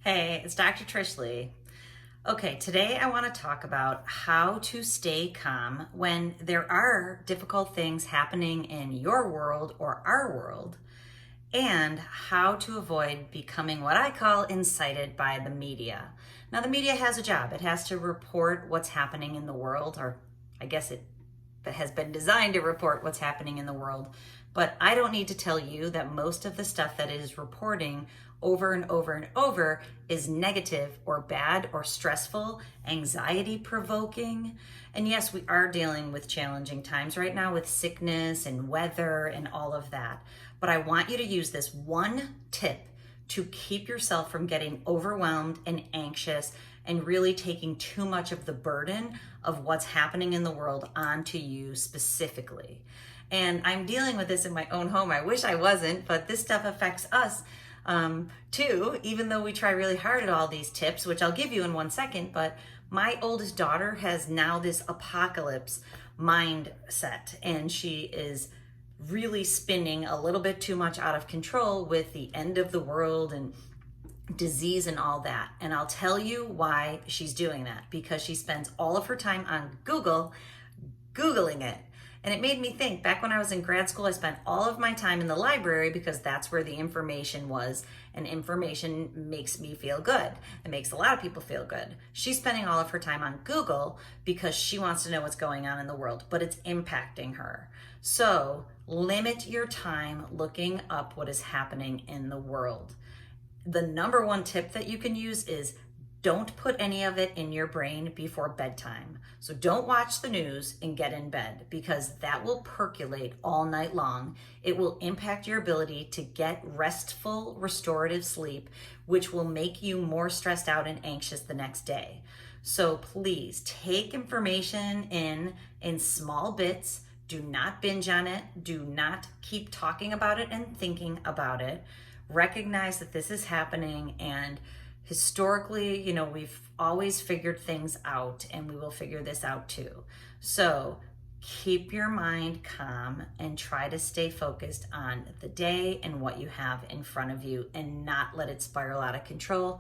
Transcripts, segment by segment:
Hey, it's Dr. Trish Leigh. Okay, today I want to talk about how to stay calm when there are difficult things happening in your world or our world, and how to avoid becoming what I call incited by the media. Now, the media has a job. It has to report what's happening in the world, or I guess it has been designed to report what's happening in the world. But I don't need to tell you that most of the stuff that it is reporting over and over and over is negative or bad or stressful, anxiety provoking. And yes, we are dealing with challenging times right now with sickness and weather and all of that. But I want you to use this one tip to keep yourself from getting overwhelmed and anxious and really taking too much of the burden of what's happening in the world onto you specifically. And I'm dealing with this in my own home. I wish I wasn't, but this stuff affects us too, even though we try really hard at all these tips, which I'll give you in 1 second. But my oldest daughter has now this apocalypse mindset, and she is really spinning a little bit too much out of control with the end of the world and disease and all that. And I'll tell you why she's doing that, because she spends all of her time on Googling it. And it made me think, back when I was in grad school, I spent all of my time in the library because that's where the information was, and information makes me feel good. It makes a lot of people feel good. She's spending all of her time on Google because she wants to know what's going on in the world, but it's impacting her. So limit your time looking up what is happening in the world. The number one tip that you can use is don't put any of it in your brain before bedtime. So don't watch the news and get in bed, because that will percolate all night long. It will impact your ability to get restful, restorative sleep, which will make you more stressed out and anxious the next day. So please take information in small bits. Do not binge on it. Do not keep talking about it and thinking about it. Recognize that this is happening, and historically, we've always figured things out, and we will figure this out too. So keep your mind calm and try to stay focused on the day and what you have in front of you, and not let it spiral out of control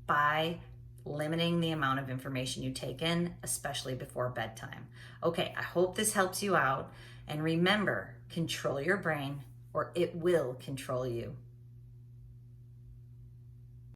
by limiting the amount of information you take in, especially before bedtime. Okay, I hope this helps you out. And remember, control your brain or it will control you.